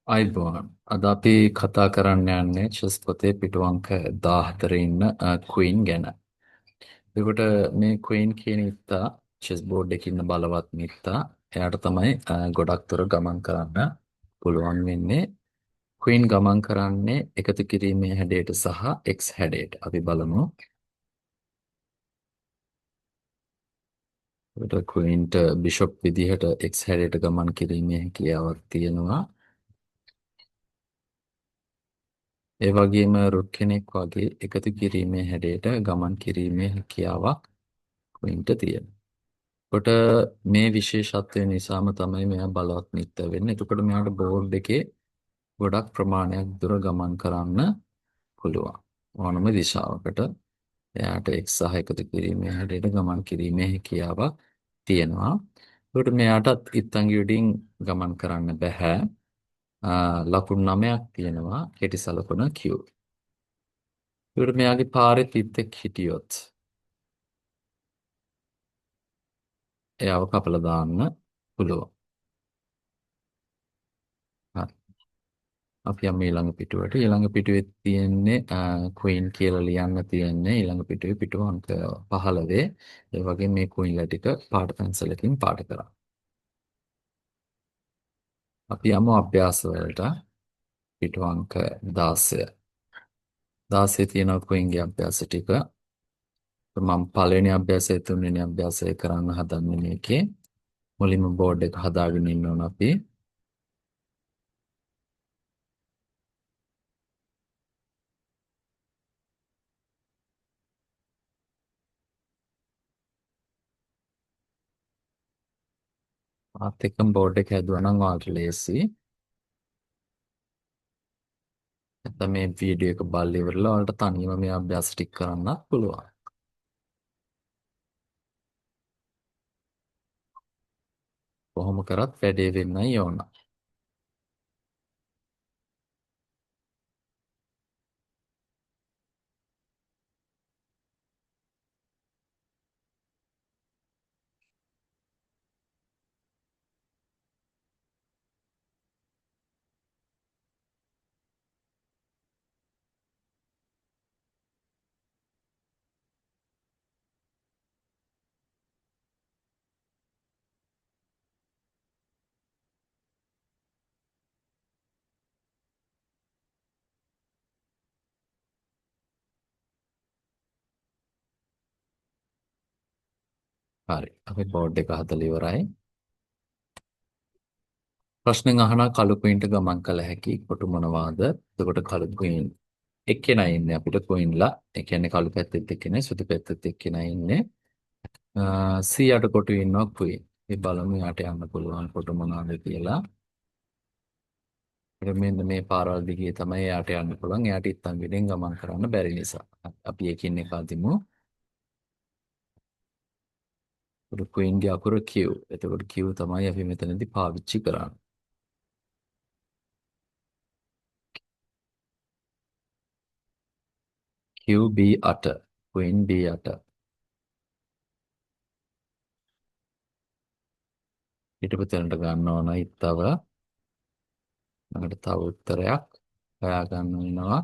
අයිබෝන් අද අපි කතා කරන්න යන්නේ චෙස් පොතේ පිටු අංක 14 ඉන්න ක්වීන් ගැන. එතකොට මේ ක්වීන් කියන ඉත්තා චෙස් බෝඩ් එකේ ඉන්න බලවත් මිත්තා. එයාට තමයි ගොඩක් දුර ගමන් කරන්න පුළුවන් වෙන්නේ. ක්වීන් ගමන් කරන්නේ එකතු කිරීමේ හැඩයට සහ X හැඩයට. අපි බලමු. එතකොට ක්වීන්ට බිෂොප් විදිහට X හැඩයට ගමන් කිරීමේ හැකියාවක් තියෙනවා. ඒ වගේම රුක් කෙනෙක් වගේ එකතු කිරීමේ හැඩයට ගමන් කිරීමේ හැකියාවක් ක්වීන්ට තියෙනවා. කොට මේ විශේෂත්වය නිසාම තමයි මෙයා බලවත් මිත්ත වෙන්නේ. එතකොට මෙයාට බෝඩ් එකේ ගොඩක් ප්‍රමාණයක් දුර ගමන් කරන්න පුළුවන්. ඕනම දිශාවකට එයාට එක් සහ එකතු කිරීමේ හැඩයට ගමන් කිරීමේ හැකියාවක් තියෙනවා. එතකොට මෙයාටත් ඉත්තන්ගියුඩින් ගමන් කරන්න බෑ. ලකුණු 9ක් තියෙනවා කෙටි සලකුණ Q. ඒකට මෙයාගේ පාරේ තිත්තෙක් හිටියොත් එයාව කපලා දාන්න පුළුවන්. හරි. අපි යමු ඊළඟ පිටුවට. ඊළඟ පිටුවේ තියෙන්නේ ක්වීන් කියලා ලියන්න තියෙන්නේ ඊළඟ පිටුවේ පිටුව අංක 15. ඒ වගේ මේ ක්වීන්ලා ටික පාට පැන්සලකින් පාට කරා. අපි යමු අභ්‍යාස වලට. පිටුව අංක 16. 16 තියෙන ක්වීන්ගේ අභ්‍යාස ටික. මම පළවෙනි අභ්‍යාසය තුන්වෙනි අභ්‍යාසය කරන්න හදන්නේ මේකේ. මුලින්ම බෝඩ් එක හදාගෙන ඉන්න ඕන අපි. මාත් එක්කම බෝඩ් එක හැදුවා නම් ඔයාලට ලේසි. නැත්නම් මේ වීඩියෝ එක බලලා ඉවරලා ඔයාලට තනියම මේ අභ්‍යාස ටික කරන්නත් පුළුවන්. කොහොම කරත් වැඩේ වෙන්නයි ඕන. හරි. අපි බෝඩ් එක හදලා ඉවරයි. ප්‍රශ්නෙන් අහන කළු ක්වීන්ට ගමන් කළ හැකි කොටු මොනවාද? එතකොට කළු ක්වීන් එක්කෙනා ඉන්නේ අපිට ක්වීන්ලා. ඒ කියන්නේ කළු පැත්තෙත් එක්කෙනා, සුදු පැත්තෙත් එක්කෙනා ඉන්නේ. 100ට කොටු ඉන්නවා ක්වීන්. මේ බලමු යාට යන්න පුළුවන් කොටු මොනවාද කියලා. මෙන්න මේ පාරවල් දිගේ තමයි එයාට යන්න පුළුවන්. එයාට ඉත්තන් ගෙඩෙන් ගමන් කරන්න බැරි නිසා. අපි එකින් එක අදිමු. ක්වීන්ගේ අකුර Q. එතකොට Q තමයි අපි මෙතනදී පාවිච්චි කරන්නේ. Q B8. Queen B8. ඊට පස්සේ ගන්න ඕන ඉත්තව. ළඟට තව උත්තරයක් හොයා ගන්න වෙනවා.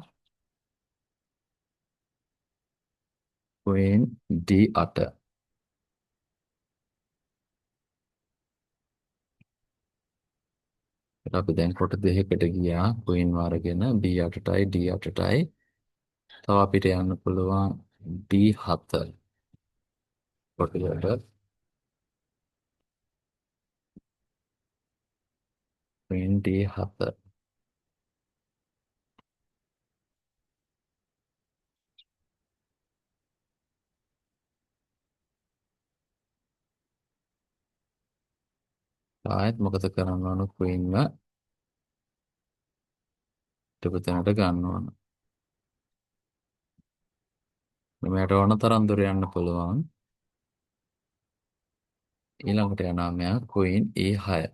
Queen D8. අපි දැන් කොට දෙකකට ගියා ක්වීන් වර්ගෙන B8ටයි D8ටයි. තව අපිට යන්න පුළුවන් D7 කොටකට. Queen D7. ආයෙත් මොකද කරන්න ඕන ක්වීන්ව ටිපතැනට ගන්න ඕන. මෙයාට ඕන තරම් දුර යන්න පුළුවන්. ඊළඟට යනවා මෙයා ක්වීන් E6.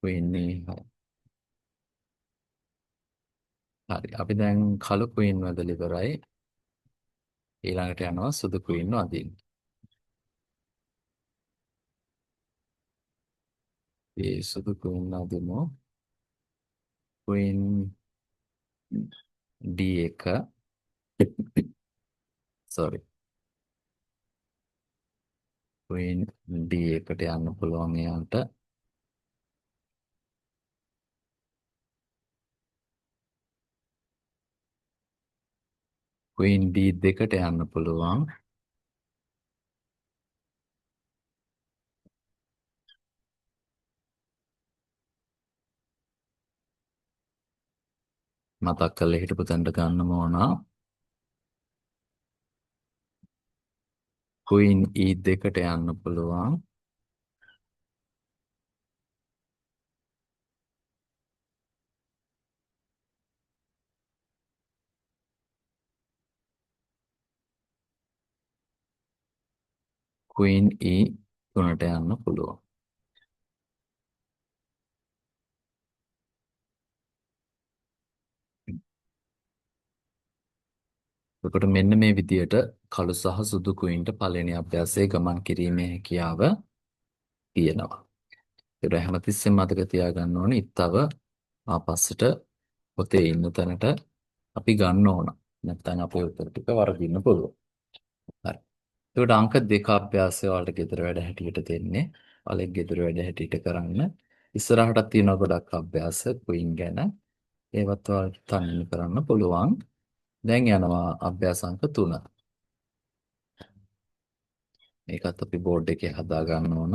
Queen E6. හරි. අපි දැන් කළු ක්වීන් වදලා ඉවරයි. ඊළඟට යනවා සුදු ක්වීන් වදින්න. ඒ සුදු කුයින් අදිමු. කුයින් D1 sorry කුයින් D1ට යන්න පුළුවන් එයාට. කුයින් D2ට යන්න පුළුවන්. මතක් කරලා හිටපු තැනට ගන්නම ඕන. කුයින් E2ට යන්න පුළුවන්. කුයින් E3ට යන්න පුළුවන්. එතකොට මෙන්න මේ විදියට කළු සහ සුදු කුයින්ට පළවෙනි අභ්‍යාසයේ ගමන් කිරීමේ හැකියාව තියෙනවා. ඒක හැමතිස්සෙම මතක තියාගන්න ඕනේ. ඊතව ආපස්සට පොතේ ඉන්න තැනට අපි ගන්න ඕන. නැත්නම් අපේ උත්තර ටික වරදින්න පුළුවන්. හරි. ඒකට අංක දෙක අභ්‍යාසය වලට ගෙදර වැඩ හැටියට දෙන්නේ. වලෙක් ගෙදර වැඩ හැටියට කරන්න. ඉස්සරහටත් තියෙන ගොඩක් අභ්‍යාස කුයින් ගැන. ඒවත් වලට තනියම කරන්න පුළුවන්. දැන් යනවා අභ්‍යාස අංක 3. මේකත් අපි බෝඩ් එකේ හදා ගන්න ඕන.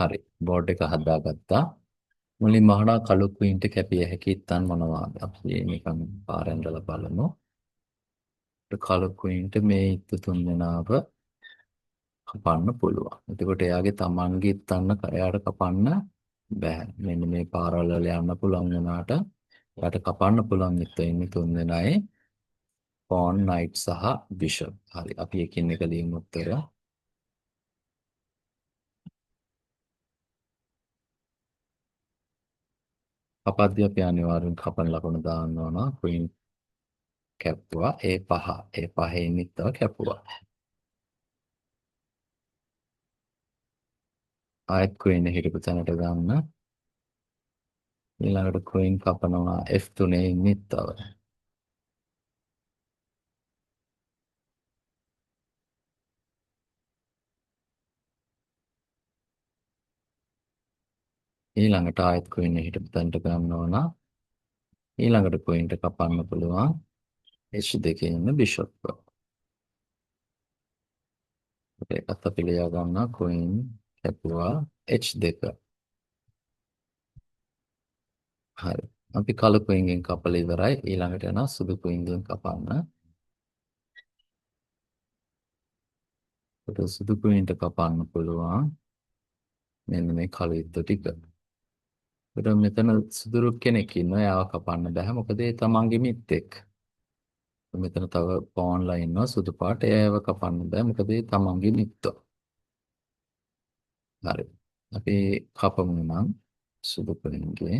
හරි. බෝඩ් එක හදාගත්තා. මුලින්ම අහනවා කළු ක්වීන්ට කැපිය හැකි ඉත්තන් මොනවාද? අපි නිකන් පාරෙන්දලා බලමු. කළු ක්වීන්ට මේ ඉත්තු තුන් දෙනාව කපන්න පුළුවන්. එතකොට එයාගේ තමන්ගේ ඉත්තන්න එයාට කපන්න බෑ. මෙන්න මේ පාරවල් වල යන්න පුළුවන් වුණාට එයාට කපන්න පුළුවන් ඉත්තු ඉන්නේ තුන් දෙනයි. පෝන්, නයිට් සහ බිෂප්. හරි. අපි එකින් එක ලියමු උත්තර. කපද්දී අපි අනිවාර්යෙන් කපන ලකුණ දාන්න ඕන. ක්වීන් කැපුවා. ඒ පහේ ඉන්නව කැපුවා. ආයෙත් ක්වීන් හිටපු තැනට ගන්න. ඊළඟට ක්වීන් කපනවා F3 ඉන්නව. ඊළඟට ආයෙත් ක්වීන් හිටපු තැනට ගන්න ඕන. ඊළඟට ක්වීන්ට කපන්න පුළුවන් H2 ඉන්න බිෂප්. ඒකත් අපි ලියා ගන්නවා ක්වීන් කැපුවා H2. හරි. අපි කළු ක්වීන්ගෙන් කපලා ඉවරයි. ඊළඟට යනවා සුදු ක්වීන්ගෙන් කපන්න. ඒක සුදු ක්වීන්ට කපන්න පුළුවන්. මෙන්න මේ කළු ඉත්තු ටික. ඒකට මෙතන සුදුරු කෙනෙක් ඉන්නවා. එයාව කපන්න බෑ. මොකද ඒ තමන්ගේ මිත්‍රෙක්. මෙතන තව පෝන්ලා ඉන්නවා සුදු පාට. එයාව කපන්න බෑ. මොකද ඒ තමන්ගේ මිත්‍රා. හරි. අපි කපමු නම් සුදු ක්වීන්ගේ.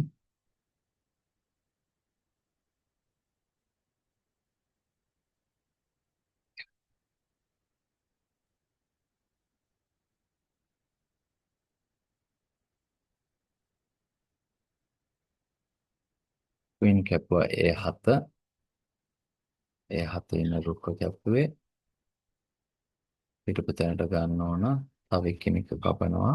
Queen කැපුවා A7. A7 ඉන්න රුක්ක කැපුවේ පිටුපත තැනට ගන්න ඕන. තව එක්කෙනෙක් කපනවා.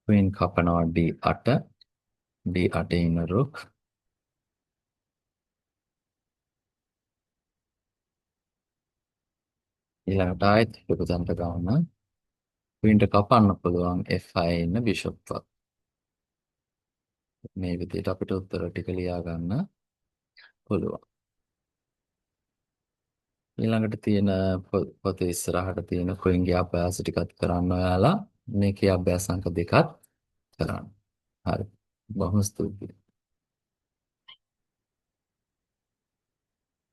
ක්වීන් කපනවා D8. D8 ඉන්න රුක් ඊළඟට ආයෙත් පිටුපත තැනට ගන්න. ක්වීන්ට කපන්න පුළුවන් F5 ඉන්න බිෂප්ව. මේ විදිහට අපිට උත්තර ටික ලියා ගන්න පුළුවන්. ඊළඟට තියෙන පොතේ ඉස්සරහට තියෙන කුයින්ගේ අභ්‍යාස ටිකත් කරන්න ඔයාලා මේකේ අභ්‍යාස අංක 2ත් කරන්න. හරි. බොහොම ස්තුතියි.